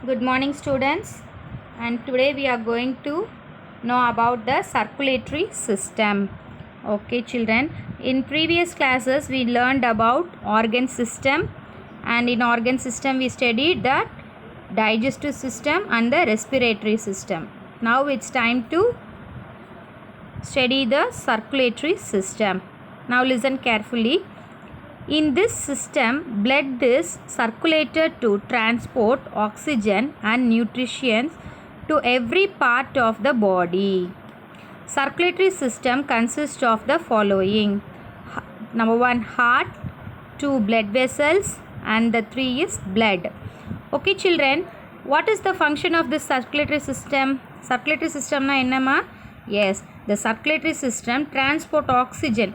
Good morning, students. And today we are going to know about the circulatory system. Okay, children. In previous classes, we learned about organ system, and in organ system, we studied the digestive system and the respiratory system. Now it's time to study the circulatory system. Now listen carefully. In this system, blood is circulated to transport oxygen and nutrition to every part of the body. Circulatory system consists of the following. Number 1, heart, 2, blood vessels, and the 3 is blood. Okay, children, what is the function of this circulatory system? Circulatory system na ennama? Yes, the circulatory system transport oxygen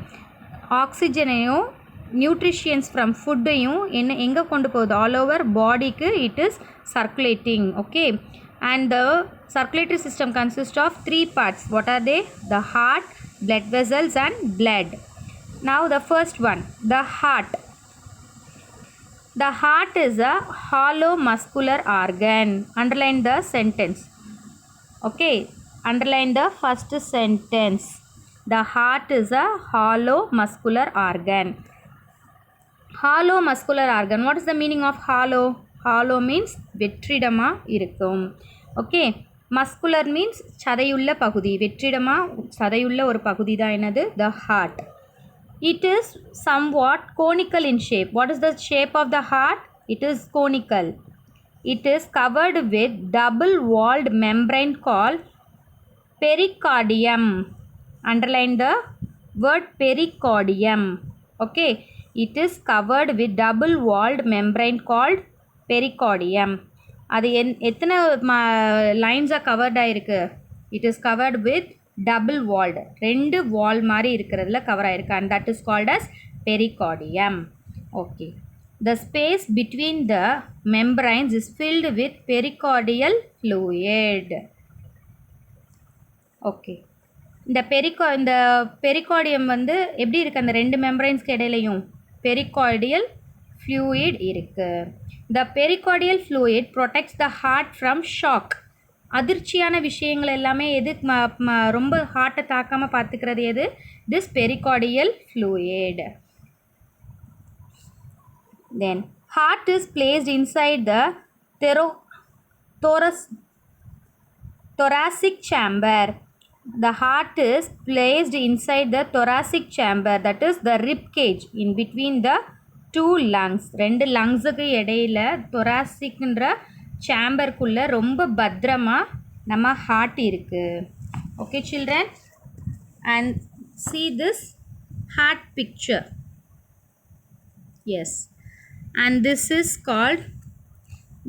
nutrients from food எங்கே கொண்டு போகுது all over bodyக்கு it is circulating. Okay, and the circulatory system consists of 3 parts. What are they? The heart, blood vessels, and blood. Now the first one, the heart. The heart is a hollow muscular organ. Underline the sentence. Okay, underline the first sentence. The heart is a hollow muscular organ. Hollow muscular organ. What is the meaning of hollow? Hollow means வெற்றிடமா இருக்கும். Okay, muscular means சதையுள்ள பகுதி. வெற்றிடமா சதையுள்ள ஒரு பகுதி தான் என்னது? The heart. It is somewhat conical in shape. What is the shape of the heart? It is conical. It is covered with double-walled membrane called pericardium. Underline the word pericardium. Okay, it is covered with double-walled membrane called pericardium. அது எத்தனை லைன்ஸாக covert ஆகிருக்கு? It is covered with double walled, 2 வால் மாதிரி இருக்கிறதுல cover ஆகிருக்கு, and that is called as pericardium. Okay, the space between the membranes is filled with pericardial fluid. Okay, இந்த pericardium வந்து எப்படி இருக்குது? அந்த 2 மெம்பரைன்ஸ்க்கு இடையிலையும் பெரிகார்டியல் fluid இருக்குது. The pericardial fluid protects the heart from shock. அதிர்ச்சியான விஷயங்கள் எல்லாமே எது ரொம்ப ஹார்ட்டை தாக்காமல் பார்த்துக்கிறது எது? This pericardial fluid. Then heart is placed inside the thoracic chamber. The heart is placed inside the thoracic chamber, that is the rib cage, in between the 2 lungs. 2 லங்ஸுக்கு இடையில தொராசிக்ன்ற சேம்பருக்குள்ளே ரொம்ப பத்திரமாக நம்ம ஹார்ட் இருக்குது. Okay children, and see this heart picture. Yes, and this is called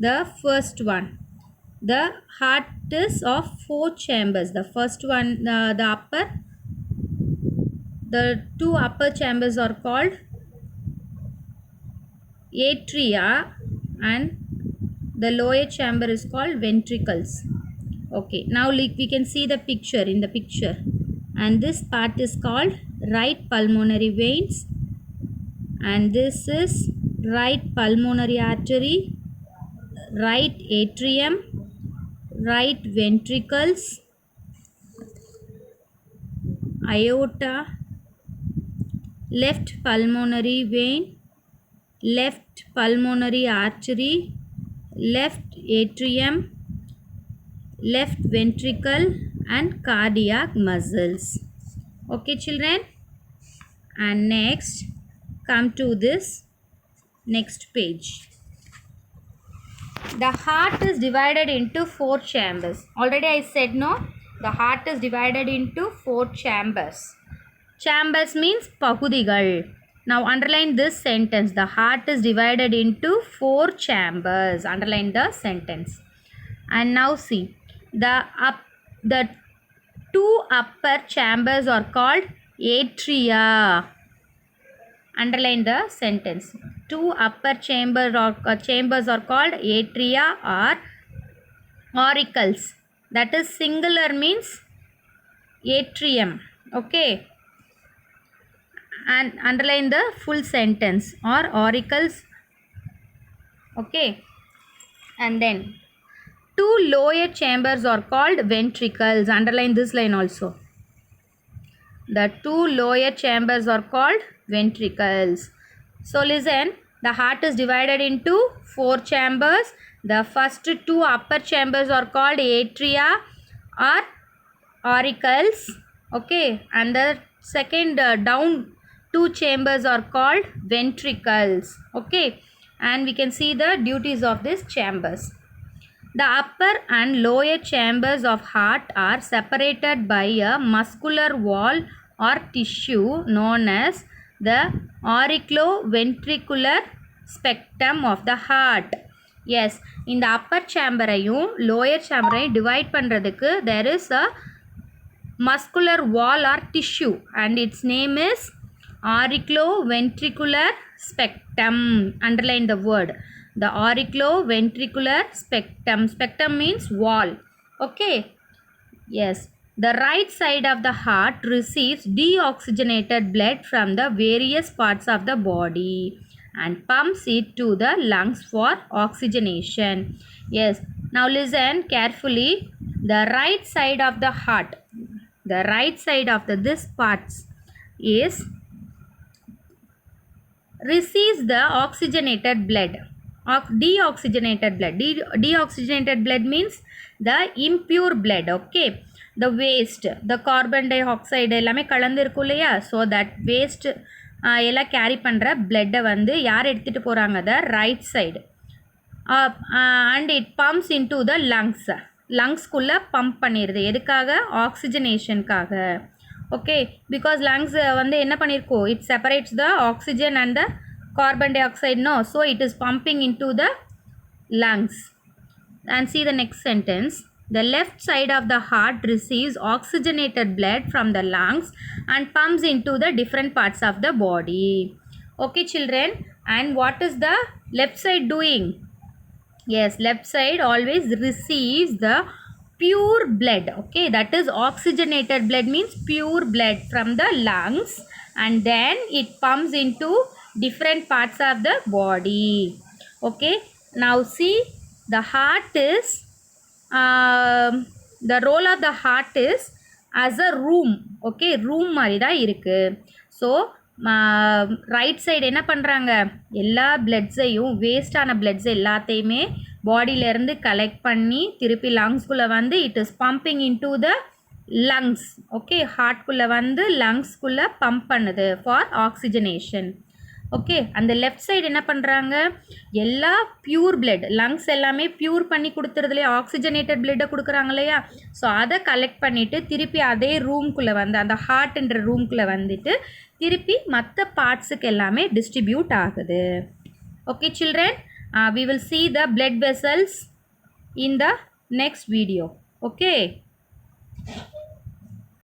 the first one. The heart is of 4 chambers. The first one, the 2 upper chambers are called atria, and the lower chamber is called ventricles. Okay, now we can see the picture in the picture, and this part is called right pulmonary veins, and this is right pulmonary artery, right atrium, right ventricles, aorta, left pulmonary vein, left pulmonary artery, left atrium, left ventricle, and cardiac muscles. Okay children, and next come to this next page. The heart is divided into 4 chambers. Already I said no, the heart is divided into 4 chambers. Chambers means பகுதிகள். Now underline this sentence. The heart is divided into 4 chambers. Underline the sentence. And now see, the 2 upper chambers are called atria. Underline the sentence. 2 upper chambers are called atria or auricles. That is singular means atrium. Okay, and underline the full sentence, or auricles. Okay, and then two lower chambers are called ventricles. Underline this line also. The two lower chambers are called ventricles. So listen, the heart is divided into 4 chambers. The first 2 upper chambers are called atria or auricles. Okay, and the second down 2 chambers are called ventricles. Okay, and we can see the duties of these chambers. The upper and lower chambers of heart are separated by a muscular wall or tissue known as the auriculoventricular spectrum of the heart. Yes, in the upper chamber ஐயும் lower chamber ஐயும் divide பண்றதுக்கு there is a muscular wall or tissue and its name is auriculoventricular spectrum. Underline the word. The auriculoventricular spectrum. Spectrum means wall. Okay. Yes. The right side of the heart receives deoxygenated blood from the various parts of the body and pumps it to the lungs for oxygenation. Yes. Now listen carefully. The right side of the heart. The right side of this parts is receives the oxygenated blood. Deoxygenated blood. Deoxygenated blood means the impure blood. Okay. The waste, the carbon dioxide எல்லாமே கலந்து இருக்கும் இல்லையா, so that waste எல்லாம் carry பண்ணுற பிளட்டை வந்து யார் எடுத்துகிட்டு போகிறாங்க, the right side. And it pumps into the lungs. லங்ஸ்குள்ளே பம்ப் பண்ணிடுது. எதுக்காக? ஆக்சிஜனேஷனுக்காக. ஓகே, பிகாஸ் லங்ஸ் வந்து என்ன பண்ணியிருக்கோம், it separates the oxygen and the carbon dioxide, no, so it is pumping into the lungs. And see the next sentence. The left side of the heart receives oxygenated blood from the lungs and pumps into the different parts of the body. Okay children, and what is the left side doing? Yes, left side always receives the pure blood. Okay, that is oxygenated blood means pure blood from the lungs, and then it pumps into different parts of the body. Okay, now see, the heart is the role of the heart is as a room. Okay, room மாதிரி தான் இருக்கு. So right side என்ன பண்ணுறாங்க, எல்லா பிளட்ஸையும் வேஸ்டான பிளட்ஸ் எல்லாத்தையுமே பாடியிலேருந்து collect பண்ணி திருப்பி லங்ஸ்குள்ளே வந்து it is pumping into the lungs. Okay, ஹார்ட்குள்ளே வந்து லங்ஸ்குள்ளே பம்ப் பண்ணுது ஃபார் ஆக்சிஜனேஷன். ஓகே, அந்த லெஃப்ட் சைடு என்ன பண்ணுறாங்க, எல்லா பியூர் பிளட், லங்ஸ் எல்லாமே பியூர் பண்ணி கொடுத்துறது இல்லையா, ஆக்சிஜனேட்டட் பிளட்டை கொடுக்குறாங்க இல்லையா, ஸோ அதை கலெக்ட் பண்ணிவிட்டு திருப்பி அதே ரூம்குள்ளே வந்து அந்த ஹார்ட்ன்ற ரூம்குள்ளே வந்துட்டு திருப்பி மற்ற பார்ட்ஸுக்கு எல்லாமே டிஸ்ட்ரிபியூட் ஆகுது. Okay children, we will see the blood vessels in the next video. Okay.